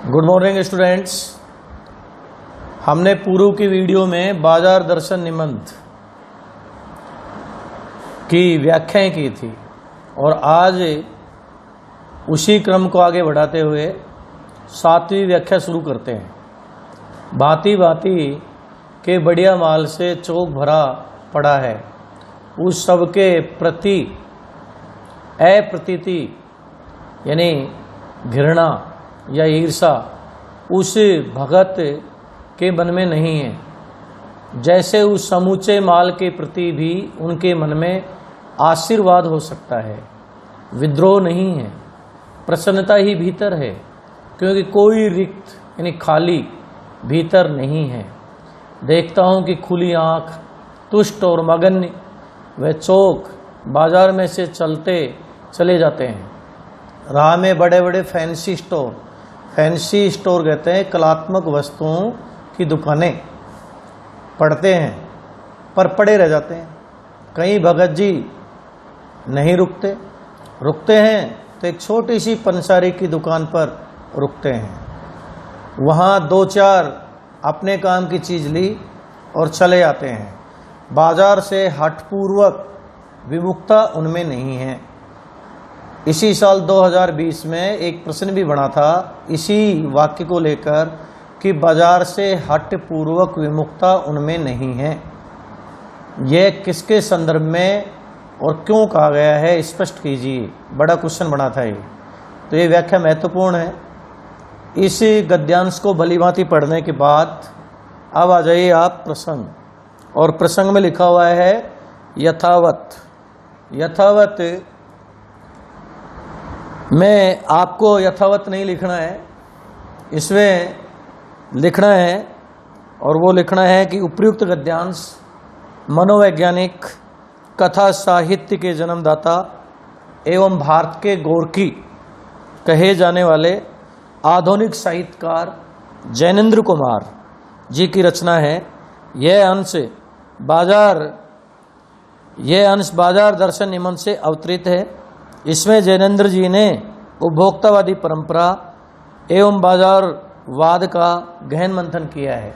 Good morning students. हमने पूर्व की वीडियो में बाजार दर्शन निबंध की व्याख्याएं की थी और आज उसी क्रम को आगे बढ़ाते हुए 7वीं व्याख्या शुरू करते हैं। भांति भांति के बढ़िया माल से चौक भरा पड़ा है, उस सब के प्रति अप्रतीति यानी घृणा या ईर्षा उस भगत के मन में नहीं है, जैसे उस समूचे माल के प्रति भी उनके मन में आशीर्वाद हो सकता है। विद्रोह नहीं है, प्रसन्नता ही भीतर है, क्योंकि कोई रिक्त यानी खाली भीतर नहीं है। देखता हूँ कि खुली आँख, तुष्ट और मगन वे चौक बाजार में से चलते चले जाते हैं। राह में बड़े बड़े फैंसी स्टोर कहते हैं कलात्मक वस्तुओं की दुकानें पड़ते हैं, पर पड़े रह जाते हैं। कहीं भगत जी नहीं रुकते हैं तो एक छोटी सी पंसारी की दुकान पर रुकते हैं। वहाँ 2-4 अपने काम की चीज ली और चले आते हैं। बाजार से हठपूर्वक विमुखता उनमें नहीं है। इसी साल 2020 में एक प्रश्न भी बना था इसी वाक्य को लेकर कि बाजार से हठपूर्वक विमुखता उनमें नहीं है। यह किसके संदर्भ में और क्यों कहा गया है, स्पष्ट कीजिए। बड़ा क्वेश्चन बना था ये, तो ये व्याख्या महत्वपूर्ण है। इस गद्यांश को भलीभांति पढ़ने के बाद अब आ जाइए आप प्रसंग, और प्रसंग में लिखा हुआ है यथावत में आपको यथावत नहीं लिखना है, इसमें लिखना है, और वो लिखना है कि उपयुक्त गद्यांश मनोवैज्ञानिक कथा साहित्य के जन्मदाता एवं भारत के गोरखी कहे जाने वाले आधुनिक साहित्यकार जैनेंद्र कुमार जी की रचना है। यह अंश बाजार दर्शन निबंध से अवतरित है। इसमें जैनेंद्र जी ने उपभोक्तावादी परंपरा एवं बाजारवाद का गहन मंथन किया है।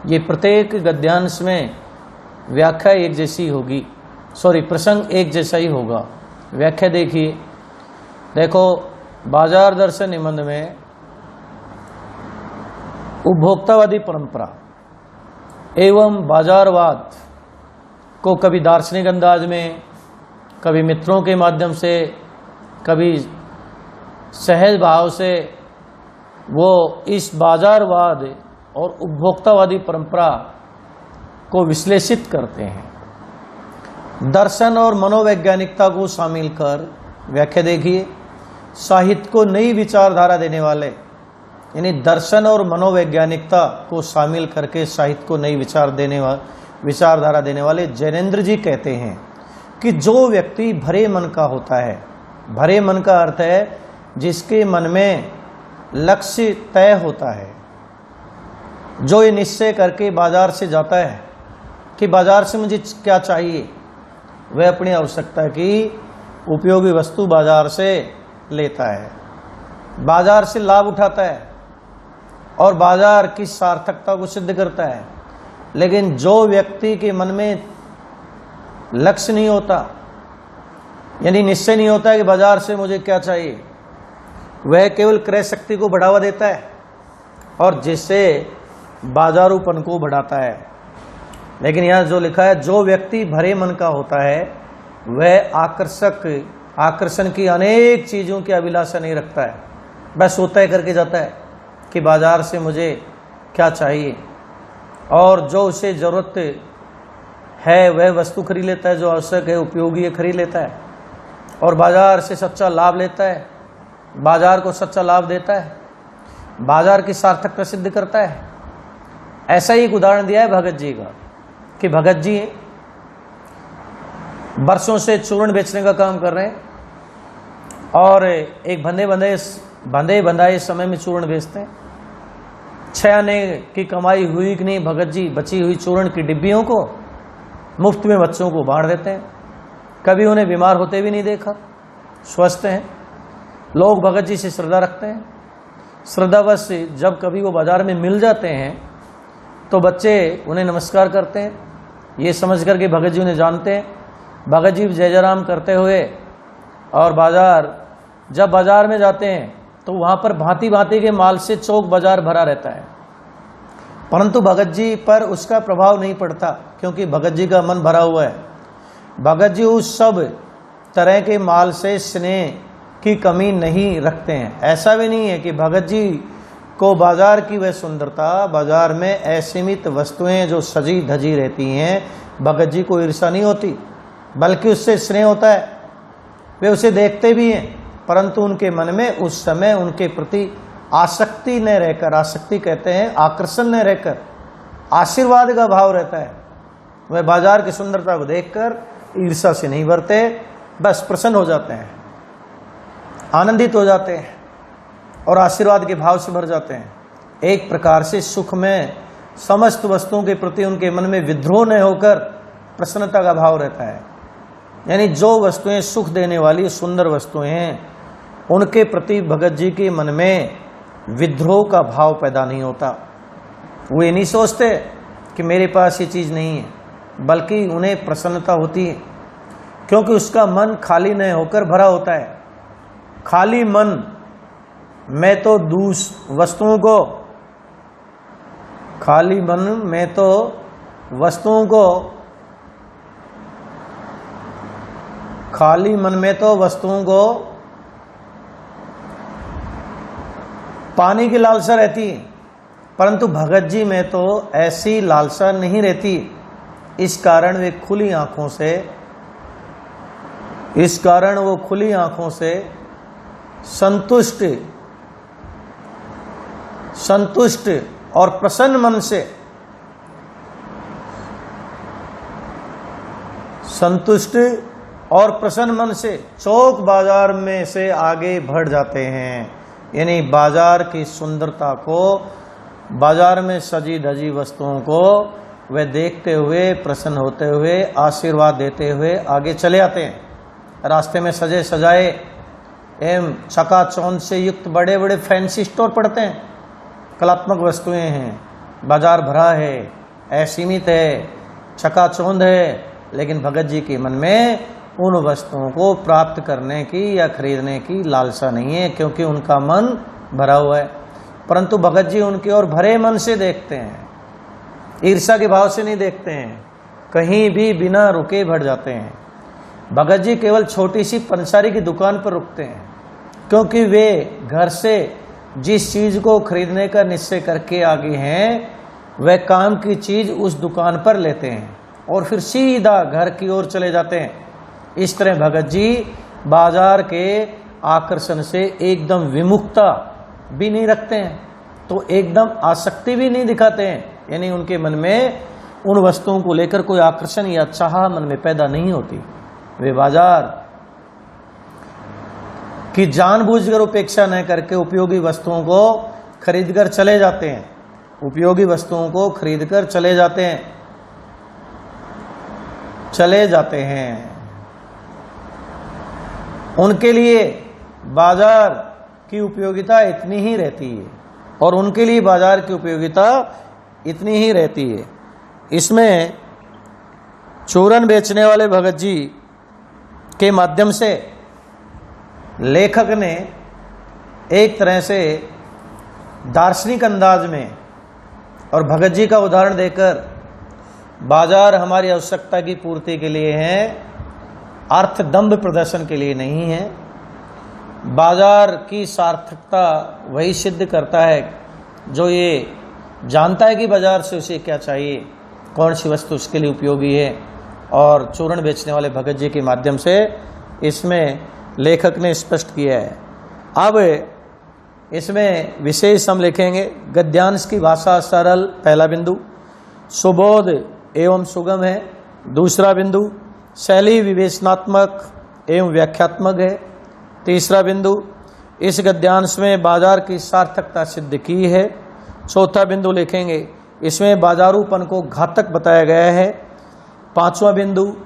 ये प्रत्येक गद्यांश में व्याख्या एक जैसी होगी, प्रसंग एक जैसा ही होगा। व्याख्या देखो बाजार दर्शन निबंध में उपभोक्तावादी परंपरा एवं बाजारवाद को कभी दार्शनिक अंदाज में, कभी मित्रों के माध्यम से, कभी सहज भाव से वो इस बाजारवाद और उपभोक्तावादी परंपरा को विश्लेषित करते हैं। दर्शन और मनोवैज्ञानिकता को शामिल कर व्याख्या देखिए। साहित्य को नई विचारधारा देने वाले, यानी दर्शन और मनोवैज्ञानिकता को शामिल करके साहित्य को नई विचारधारा देने वाले जैनेंद्र जी कहते हैं कि जो व्यक्ति भरे मन का होता है, भरे मन का अर्थ है जिसके मन में लक्ष्य तय होता है, जो ये निश्चय करके बाजार से जाता है कि बाजार से मुझे क्या चाहिए, वह अपनी आवश्यकता की उपयोगी वस्तु बाजार से लेता है, बाजार से लाभ उठाता है और बाजार की सार्थकता को सिद्ध करता है। लेकिन जो व्यक्ति के मन में लक्ष्य नहीं होता, यानी निश्चय नहीं होता है कि बाजार से मुझे क्या चाहिए, वह केवल क्रय शक्ति को बढ़ावा देता है और जिससे बाजारूपन को बढ़ाता है। लेकिन यहाँ जो लिखा है, जो व्यक्ति भरे मन का होता है वह आकर्षण की अनेक चीजों की अभिलाषा नहीं रखता है, बस वो तय करके जाता है कि बाजार से मुझे क्या चाहिए, और जो उसे जरूरत है वह वस्तु खरीद लेता है, जो आवश्यक है उपयोगी है खरीद लेता है, और बाजार से सच्चा लाभ लेता है, बाजार को सच्चा लाभ देता है, बाजार की सार्थकता सिद्ध करता है। ऐसा ही एक उदाहरण दिया है भगत जी का कि भगत जी वर्षों से चूर्ण बेचने का काम कर रहे हैं और एक बंधे बंधाए समय में चूर्ण बेचते हैं। 6 आने की कमाई हुई कि नहीं, भगत जी बची हुई चूर्ण की डिब्बियों को मुफ्त में बच्चों को बांट देते हैं। कभी उन्हें बीमार होते भी नहीं देखा, स्वस्थ हैं। लोग भगत जी से श्रद्धा रखते हैं। श्रद्धावश जब कभी वो बाजार में मिल जाते हैं तो बच्चे उन्हें नमस्कार करते हैं, ये समझ कर के भगत जी उन्हें जानते हैं। भगत जी जय जयराम करते हुए और जब बाजार में जाते हैं तो वहाँ पर भांति भांति के माल से चौक बाजार भरा रहता है, परंतु भगत जी पर उसका प्रभाव नहीं पड़ता क्योंकि भगत जी का मन भरा हुआ है। भगत जी उस सब तरह के माल से स्नेह की कमी नहीं रखते हैं। ऐसा भी नहीं है कि भगत जी को बाजार की वह सुंदरता, बाजार में असीमित वस्तुएं जो सजी धजी रहती हैं, भगत जी को ईर्ष्या नहीं होती, बल्कि उससे स्नेह होता है। वे उसे देखते भी हैं, परंतु उनके मन में उस समय उनके प्रति आसक्ति न रहकर, आसक्ति कहते हैं आकर्षण न रहकर, आशीर्वाद का भाव रहता है। वह बाजार की सुंदरता को देखकर ईर्ष्या से नहीं भरते, बस प्रसन्न हो जाते हैं, आनंदित हो जाते हैं और आशीर्वाद के भाव से भर जाते हैं। एक प्रकार से सुख में समस्त वस्तुओं के प्रति उनके मन में विद्रोह न होकर प्रसन्नता का भाव रहता है। यानी जो वस्तुएं सुख देने वाली सुंदर वस्तुएं हैं, उनके प्रति भगत जी के मन में विद्रोह का भाव पैदा नहीं होता। वो ये नहीं सोचते कि मेरे पास ये चीज़ नहीं है, बल्कि उन्हें प्रसन्नता होती है क्योंकि उसका मन खाली न होकर भरा होता है। खाली मन में तो वस्तुओं को, खाली मन में तो वस्तुओं को, खाली मन में तो वस्तुओं को पाने की लालसा रहती है, परंतु भगत जी में तो ऐसी लालसा नहीं रहती। इस कारण वो खुली आंखों से संतुष्ट और प्रसन्न मन से, चौक बाजार में से आगे बढ़ जाते हैं। यानी बाजार की सुंदरता को, बाजार में सजी धजी वस्तुओं को वे देखते हुए, प्रसन्न होते हुए, आशीर्वाद देते हुए आगे चले आते हैं। रास्ते में सजे सजाए एवं चकाचौंध से युक्त बड़े बड़े फैंसी स्टोर पड़ते हैं, कलात्मक वस्तुएं हैं, बाजार भरा है, असीमित है, चकाचौंध है, लेकिन भगत जी के मन में उन वस्तुओं को प्राप्त करने की या खरीदने की लालसा नहीं है क्योंकि उनका मन भरा हुआ है। परंतु भगत जी उनकी ओर भरे मन से देखते हैं, ईर्ष्या के भाव से नहीं देखते हैं, कहीं भी बिना रुके बढ़ जाते हैं। भगत जी केवल छोटी सी पंसारी की दुकान पर रुकते हैं क्योंकि वे घर से जिस चीज को खरीदने का निश्चय करके आगे हैं, वह काम की चीज उस दुकान पर लेते हैं और फिर सीधा घर की ओर चले जाते हैं। इस तरह भगत जी बाजार के आकर्षण से एकदम विमुखता भी नहीं रखते हैं, तो एकदम आसक्ति भी नहीं दिखाते हैं। यानी उनके मन में उन वस्तुओं को लेकर कोई आकर्षण या चाह मन में पैदा नहीं होती। वे बाजार की जानबूझकर उपेक्षा न करके उपयोगी वस्तुओं को खरीदकर चले जाते हैं, उपयोगी वस्तुओं को खरीदकर चले जाते हैं। उनके लिए बाजार की उपयोगिता इतनी ही रहती है और उनके लिए बाजार की उपयोगिता इतनी ही रहती है। इसमें चूरन बेचने वाले भगत जी के माध्यम से लेखक ने एक तरह से दार्शनिक अंदाज में और भगत जी का उदाहरण देकर बाजार हमारी आवश्यकता की पूर्ति के लिए है, अर्थ दंभ प्रदर्शन के लिए नहीं है। बाजार की सार्थकता वही सिद्ध करता है जो ये जानता है कि बाजार से उसे क्या चाहिए, कौन सी वस्तु उसके लिए उपयोगी है। और चूर्ण बेचने वाले भगत जी के माध्यम से इसमें लेखक ने स्पष्ट किया है। अब इसमें विशेष हम लिखेंगे, गद्यांश की भाषा सरल, पहला बिंदु, सुबोध एवं सुगम है, दूसरा बिंदु, शैली विवेचनात्मक एवं व्याख्यात्मक है, तीसरा बिंदु, इस गद्यांश में बाजार की सार्थकता सिद्ध की है, चौथा बिंदु लिखेंगे, इसमें बाजारूपन को घातक बताया गया है, पांचवा बिंदु,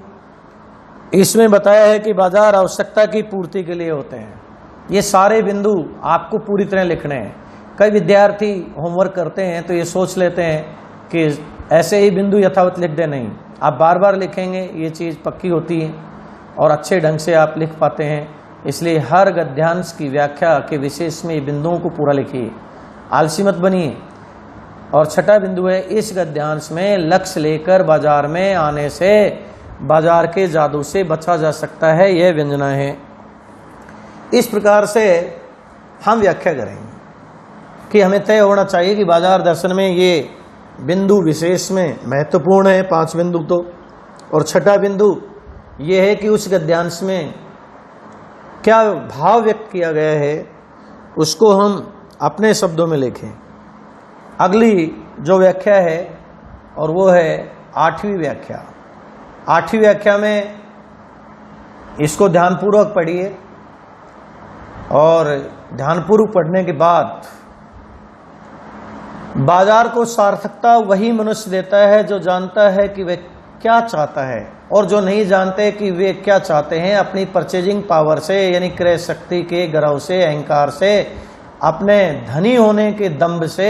इसमें बताया है कि बाजार आवश्यकता की पूर्ति के लिए होते हैं। ये सारे बिंदु आपको पूरी तरह लिखने हैं। कई विद्यार्थी होमवर्क करते हैं तो ये सोच लेते हैं कि ऐसे ही बिंदु यथावत लिख दे, नहीं, आप बार बार लिखेंगे ये चीज़ पक्की होती है और अच्छे ढंग से आप लिख पाते हैं। इसलिए हर गद्यांश की व्याख्या के विशेष में बिंदुओं को पूरा लिखिए, आलसी मत बनिए। और छठा बिंदु है, इस गद्यांश में लक्ष्य लेकर बाजार में आने से बाजार के जादू से बचा जा सकता है, यह व्यंजना है। इस प्रकार से हम व्याख्या करेंगे कि हमें तय होना चाहिए कि बाजार दर्शन में ये बिंदु विशेष में महत्वपूर्ण है, 5 बिंदु तो। और छठा बिंदु ये है कि उस गद्यांश में क्या भाव व्यक्त किया गया है उसको हम अपने शब्दों में लिखें। अगली जो व्याख्या है और वो है 8वीं व्याख्या। 8वीं व्याख्या में इसको ध्यानपूर्वक पढ़िए और ध्यानपूर्वक पढ़ने के बाद बाजार को सार्थकता वही मनुष्य देता है जो जानता है कि वे क्या चाहता है, और जो नहीं जानते कि वे क्या चाहते हैं अपनी परचेजिंग पावर से, यानी क्रय शक्ति के गर्व से, अहंकार से, अपने धनी होने के दंभ से,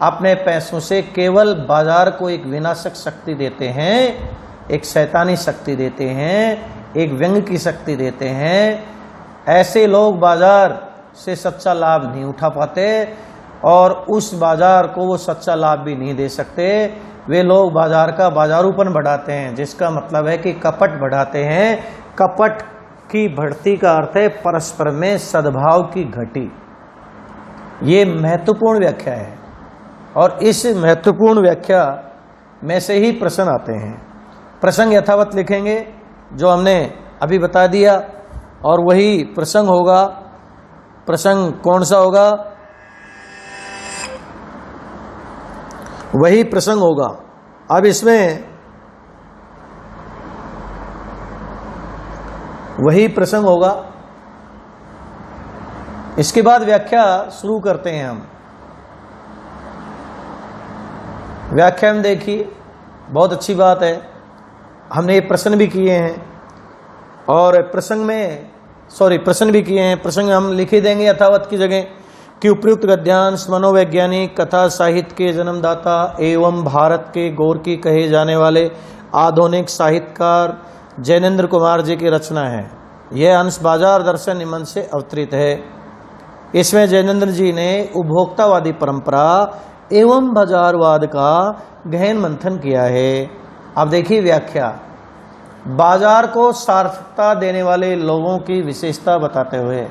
अपने पैसों से केवल बाजार को एक विनाशक शक्ति देते हैं, एक शैतानी शक्ति देते हैं, एक व्यंग की शक्ति देते हैं। ऐसे लोग बाजार से सच्चा लाभ नहीं उठा पाते और उस बाजार को वो सच्चा लाभ भी नहीं दे सकते। वे लोग बाजार का बाजारूपन बढ़ाते हैं, जिसका मतलब है कि कपट बढ़ाते हैं। कपट की बढ़ती का अर्थ है परस्पर में सद्भाव की घटी। ये महत्वपूर्ण व्याख्या है और इस महत्वपूर्ण व्याख्या में से ही प्रश्न आते हैं। प्रसंग यथावत लिखेंगे जो हमने अभी बता दिया, और वही प्रसंग होगा। प्रसंग कौन सा होगा? वही प्रसंग होगा। अब इसमें वही प्रसंग होगा। इसके बाद व्याख्या शुरू करते हैं हम। व्याख्या में देखिए, बहुत अच्छी बात है, हमने ये प्रश्न भी किए हैं और प्रसंग भी किए हैं। प्रसंग हम लिख ही देंगे यथावत की जगह कि उपयुक्त गद्यांश मनोवैज्ञानिक कथा साहित्य के जन्मदाता एवं भारत के गोरकी कहे जाने वाले आधुनिक साहित्यकार जैनेन्द्र कुमार जी की रचना है। यह अंश बाजार दर्शन निबंध से अवतरित है। इसमें जैनेन्द्र जी ने उपभोक्तावादी परंपरा एवं बाजारवाद का गहन मंथन किया है। अब देखिए व्याख्या। बाजार को सार्थकता देने वाले लोगों की विशेषता बताते हुए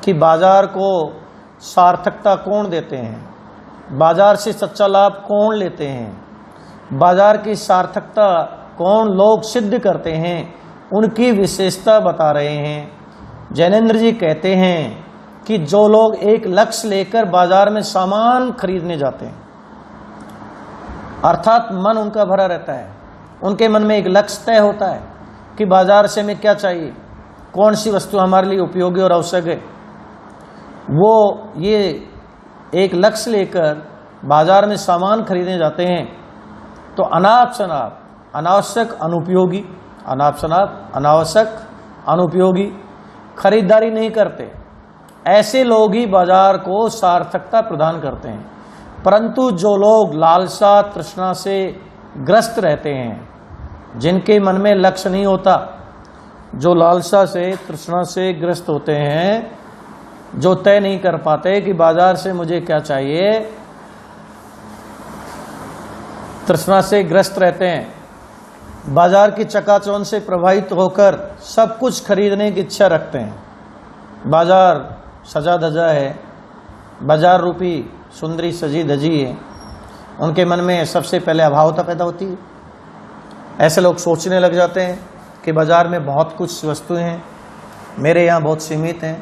कि बाजार को सार्थकता कौन देते हैं, बाजार से सच्चा लाभ कौन लेते हैं, बाजार की सार्थकता कौन लोग सिद्ध करते हैं, उनकी विशेषता बता रहे हैं। जैनेन्द्र जी कहते हैं कि जो लोग एक लक्ष्य लेकर बाजार में सामान खरीदने जाते हैं, अर्थात मन उनका भरा रहता है, उनके मन में एक लक्ष्य तय होता है कि बाजार से हमें क्या चाहिए, कौन सी वस्तु हमारे लिए उपयोगी और आवश्यक है। वो ये एक लक्ष्य लेकर बाजार में सामान खरीदने जाते हैं तो अनाप शनाप अनावश्यक अनुपयोगी खरीदारी नहीं करते। ऐसे लोग ही बाजार को सार्थकता प्रदान करते हैं। परंतु जो लोग लालसा तृष्णा से ग्रस्त रहते हैं, जिनके मन में लक्ष्य नहीं होता, जो लालसा से तृष्णा से ग्रस्त होते हैं, जो तय नहीं कर पाते कि बाजार से मुझे क्या चाहिए, तृष्णा से ग्रस्त रहते हैं, बाजार की चकाचौंध से प्रभावित होकर सब कुछ खरीदने की इच्छा रखते हैं। बाजार सजा धजा है, बाजार रूपी सुंदरी सजी धजी है, उनके मन में सबसे पहले अभावता पैदा होती है। ऐसे लोग सोचने लग जाते हैं कि बाजार में बहुत कुछ वस्तुएं हैं, मेरे यहाँ बहुत सीमित हैं।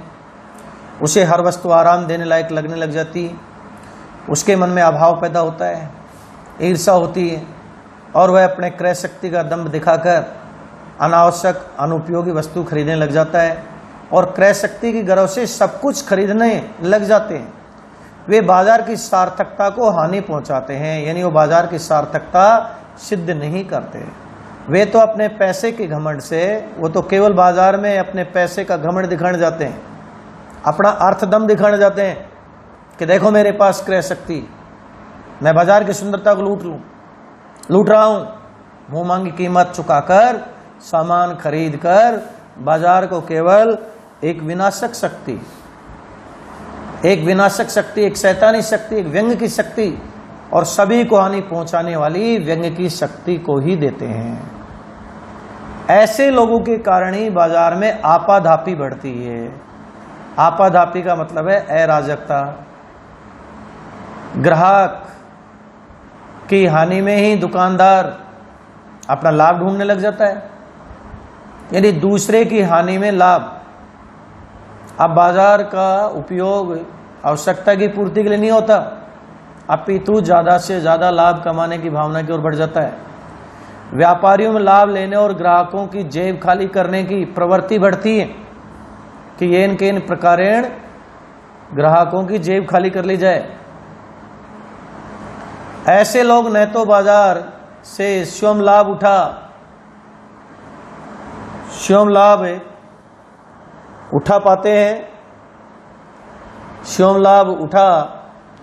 उसे हर वस्तु आराम देने लायक लगने लग जाती है, उसके मन में अभाव पैदा होता है, ईर्ष्या होती है और वह अपने क्रय शक्ति का दंभ दिखाकर अनावश्यक अनुपयोगी वस्तु खरीदने लग जाता है और क्रय शक्ति की गर्व से सब कुछ खरीदने लग जाते हैं। वे बाजार की सार्थकता को हानि पहुंचाते हैं, यानी वो बाजार की सार्थकता सिद्ध नहीं करते। वे तो अपने पैसे के घमंड से, वो तो केवल बाजार में अपने पैसे का घमंड दिखाने जाते हैं, अपना अर्थदम दिखाने जाते हैं कि देखो मेरे पास क्रय शक्ति, मैं बाजार की सुंदरता को लूट रहा हूं। मुंह मांगी कीमत चुकाकर सामान खरीद कर बाजार को केवल एक विनाशक शक्ति, एक शैतानी शक्ति, एक व्यंग की शक्ति और सभी को हानि पहुंचाने वाली व्यंग की शक्ति को ही देते हैं। ऐसे लोगों के कारण ही बाजार में आपाधापी बढ़ती है। आपाधापी का मतलब है अराजकता। ग्राहक की हानि में ही दुकानदार अपना लाभ ढूंढने लग जाता है, यानी दूसरे की हानि में लाभ। अब बाजार का उपयोग आवश्यकता की पूर्ति के लिए नहीं होता, अपितु ज्यादा से ज्यादा लाभ कमाने की भावना की ओर बढ़ जाता है। व्यापारियों में लाभ लेने और ग्राहकों की जेब खाली करने की प्रवृत्ति बढ़ती है कि ये इनके इन प्रकारेण ग्राहकों की जेब खाली कर ली जाए। ऐसे लोग न तो बाजार से स्वयं लाभ उठा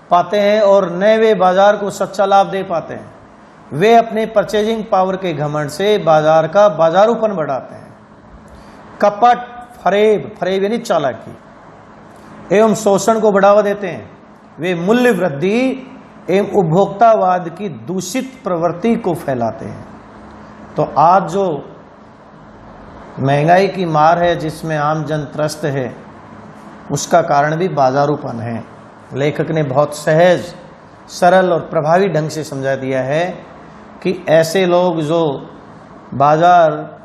पाते हैं और न वे बाजार को सच्चा लाभ दे पाते हैं। वे अपने परचेजिंग पावर के घमंड से बाजार का बाजारूपन बढ़ाते हैं। कपट, फरेब यानी चालाकी एवं शोषण को बढ़ावा देते हैं। वे मूल्य वृद्धि एवं उपभोक्तावाद की दूषित प्रवृत्ति को फैलाते हैं। तो आज जो महंगाई की मार है जिसमें आम जन त्रस्त है, उसका कारण भी बाजारूपन है। लेखक ने बहुत सहज, सरल और प्रभावी ढंग से समझा दिया है कि ऐसे लोग जो बाजार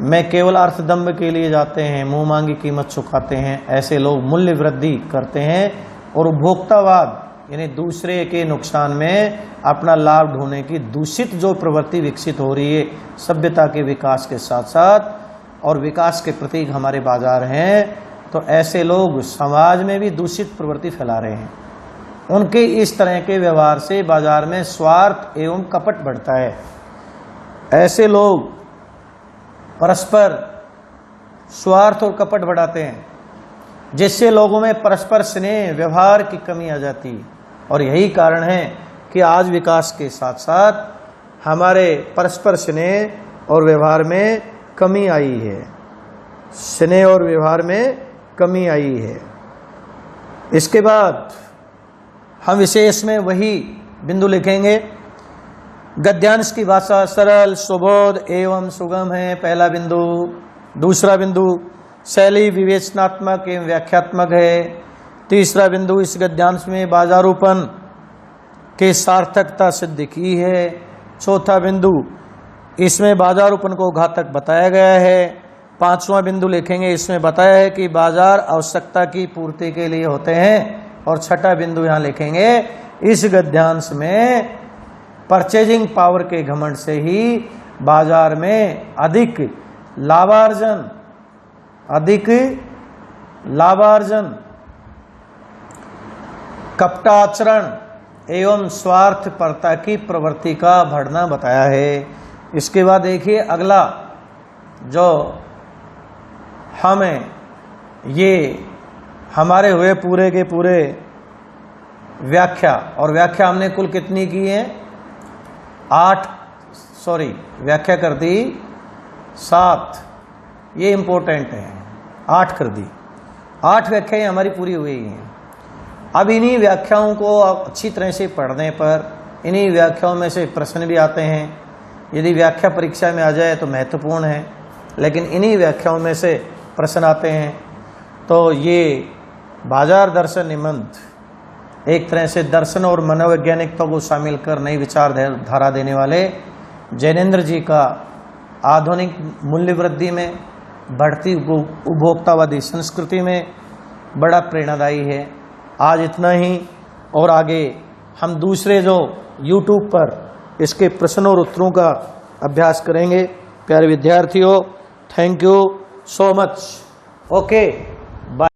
में केवल अर्थदंभ के लिए जाते हैं, मुंह मांगी कीमत चुकाते हैं, ऐसे लोग मूल्य वृद्धि करते हैं और उपभोक्तावाद यानी दूसरे के नुकसान में अपना लाभ ढूंढने की दूषित जो प्रवृत्ति विकसित हो रही है सभ्यता के विकास के साथ साथ, और विकास के प्रतीक हमारे बाजार हैं, तो ऐसे लोग समाज में भी दूषित प्रवृत्ति फैला रहे हैं। उनके इस तरह के व्यवहार से बाजार में स्वार्थ एवं कपट बढ़ता है। ऐसे लोग परस्पर स्वार्थ और कपट बढ़ाते हैं, जिससे लोगों में परस्पर स्नेह व्यवहार की कमी आ जाती है। और यही कारण है कि आज विकास के साथ साथ हमारे परस्पर स्नेह और व्यवहार में कमी आई है। स्नेह और व्यवहार में कमी आई है। इसके बाद हम विशेष में वही बिंदु लिखेंगे। गद्यांश की भाषा सरल, सुबोध एवं सुगम है, पहला बिंदु। दूसरा बिंदु शैली विवेचनात्मक एवं व्याख्यात्मक है। तीसरा बिंदु इस गद्यांश में बाजारूपन के सार्थकता सिद्ध की है। चौथा बिंदु इसमें बाजारूपन को घातक बताया गया है। पांचवा बिंदु लिखेंगे, इसमें बताया है कि बाजार आवश्यकता की पूर्ति के लिए होते हैं। और छठा बिंदु यहाँ लिखेंगे, इस गद्यांश में परचेजिंग पावर के घमंड से ही बाजार में अधिक लाभार्जन, कपटाचरण एवं स्वार्थपरता की प्रवृत्ति का बढ़ना बताया है। इसके बाद देखिए अगला जो हमें ये हमारे हुए पूरे के पूरे व्याख्या, और व्याख्या हमने कुल कितनी की है? व्याख्या कर दी 7, ये इंपॉर्टेंट है, 8 कर दी। 8 व्याख्याएं हमारी पूरी हुई हैं। अब इन्हीं व्याख्याओं को अच्छी तरह से पढ़ने पर इन्हीं व्याख्याओं में से प्रश्न भी आते हैं। यदि व्याख्या परीक्षा में आ जाए तो महत्वपूर्ण है, लेकिन इन्हीं व्याख्याओं में से प्रश्न आते हैं। तो ये बाजार दर्शन निबंध एक तरह से दर्शन और मनोवैज्ञानिकता को शामिल कर नई विचारधारा देने वाले जैनेन्द्र जी का आधुनिक मूल्य वृद्धि में, बढ़ती उपभोक्तावादी संस्कृति में बड़ा प्रेरणादायी है। आज इतना ही, और आगे हम दूसरे जो YouTube पर इसके प्रश्नों और उत्तरों का अभ्यास करेंगे। प्यारे विद्यार्थियों, thank you so much. Okay.